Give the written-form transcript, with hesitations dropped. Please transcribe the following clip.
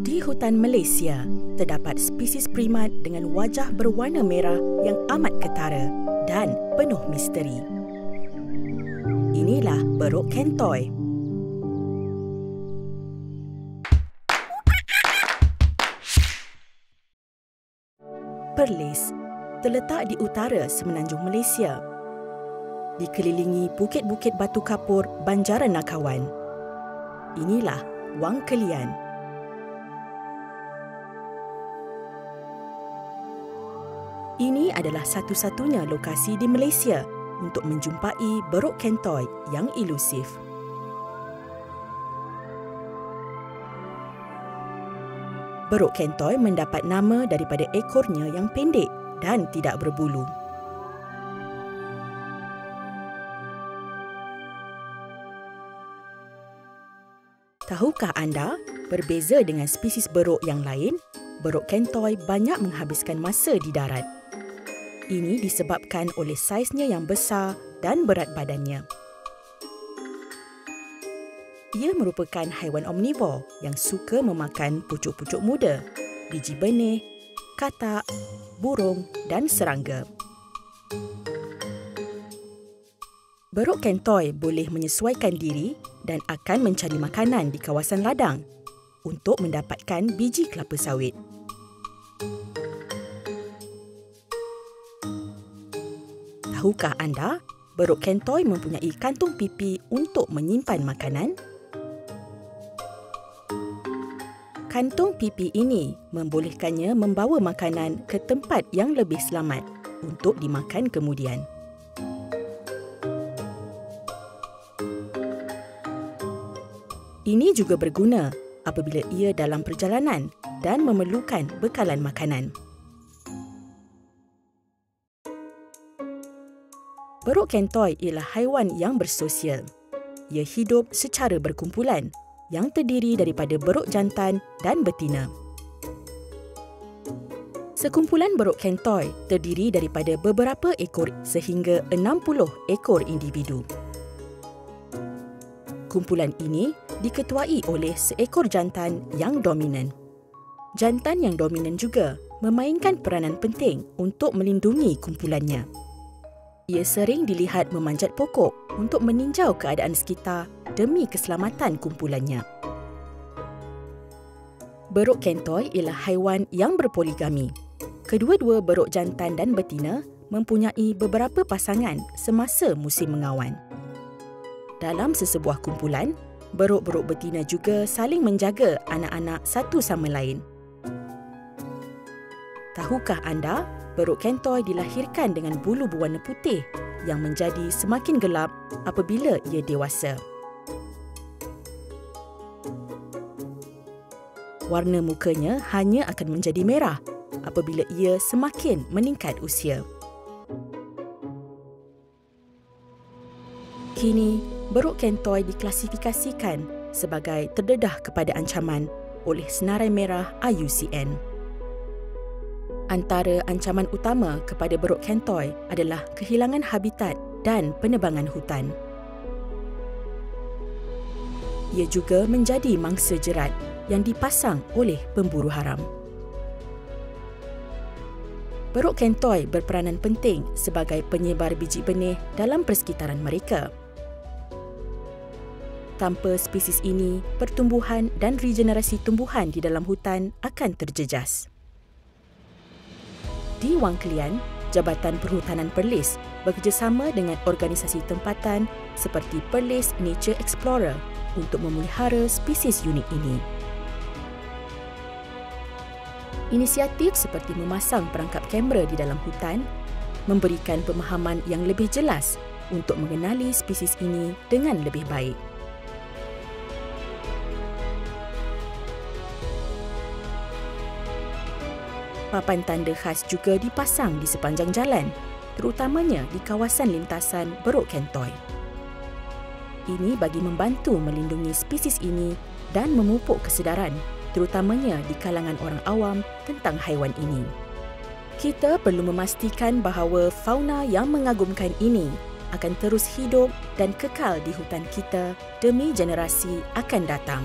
Di hutan Malaysia, terdapat spesies primat dengan wajah berwarna merah yang amat ketara dan penuh misteri. Inilah beruk kentoy. Perlis terletak di utara semenanjung Malaysia, dikelilingi bukit-bukit batu kapur Banjaran Nakawan. Inilah Wang Kelian. Ini adalah satu-satunya lokasi di Malaysia untuk menjumpai beruk kentoy yang ilusif. Beruk kentoy mendapat nama daripada ekornya yang pendek dan tidak berbulu. Tahukah anda, berbeza dengan spesies beruk yang lain, beruk kentoy banyak menghabiskan masa di darat. Ini disebabkan oleh saiznya yang besar dan berat badannya. Ia merupakan haiwan omnivor yang suka memakan pucuk-pucuk muda, biji benih, katak, burung dan serangga. Beruk kentoy boleh menyesuaikan diri dan akan mencari makanan di kawasan ladang untuk mendapatkan biji kelapa sawit. Tahukah anda, beruk kentoy mempunyai kantung pipi untuk menyimpan makanan? Kantung pipi ini membolehkannya membawa makanan ke tempat yang lebih selamat untuk dimakan kemudian. Ini juga berguna apabila ia dalam perjalanan dan memerlukan bekalan makanan. Beruk kentoy ialah haiwan yang bersosial. Ia hidup secara berkumpulan yang terdiri daripada beruk jantan dan betina. Sekumpulan beruk kentoy terdiri daripada beberapa ekor sehingga 60 ekor individu. Kumpulan ini diketuai oleh seekor jantan yang dominan. Jantan yang dominan juga memainkan peranan penting untuk melindungi kumpulannya. Ia sering dilihat memanjat pokok untuk meninjau keadaan sekitar demi keselamatan kumpulannya. Beruk kentoy ialah haiwan yang berpoligami. Kedua-dua beruk jantan dan betina mempunyai beberapa pasangan semasa musim mengawan. Dalam sesebuah kumpulan, beruk-beruk betina juga saling menjaga anak-anak satu sama lain. Tahukah anda, beruk kentoy dilahirkan dengan bulu berwarna putih yang menjadi semakin gelap apabila ia dewasa. Warna mukanya hanya akan menjadi merah apabila ia semakin meningkat usia. Kini, beruk kentoy diklasifikasikan sebagai terdedah kepada ancaman oleh Senarai Merah IUCN. Antara ancaman utama kepada beruk kentoy adalah kehilangan habitat dan penebangan hutan. Ia juga menjadi mangsa jerat yang dipasang oleh pemburu haram. Beruk kentoy berperanan penting sebagai penyebar biji benih dalam persekitaran mereka. Tanpa spesies ini, pertumbuhan dan regenerasi tumbuhan di dalam hutan akan terjejas. Di Wang Kelian, Jabatan Perhutanan Perlis bekerjasama dengan organisasi tempatan seperti Perlis Nature Explorer untuk memelihara spesies unik ini. Inisiatif seperti memasang perangkap kamera di dalam hutan memberikan pemahaman yang lebih jelas untuk mengenali spesies ini dengan lebih baik. Papan tanda khas juga dipasang di sepanjang jalan, terutamanya di kawasan lintasan beruk kentoy. Ini bagi membantu melindungi spesies ini dan memupuk kesedaran, terutamanya di kalangan orang awam tentang haiwan ini. Kita perlu memastikan bahawa fauna yang mengagumkan ini akan terus hidup dan kekal di hutan kita demi generasi akan datang.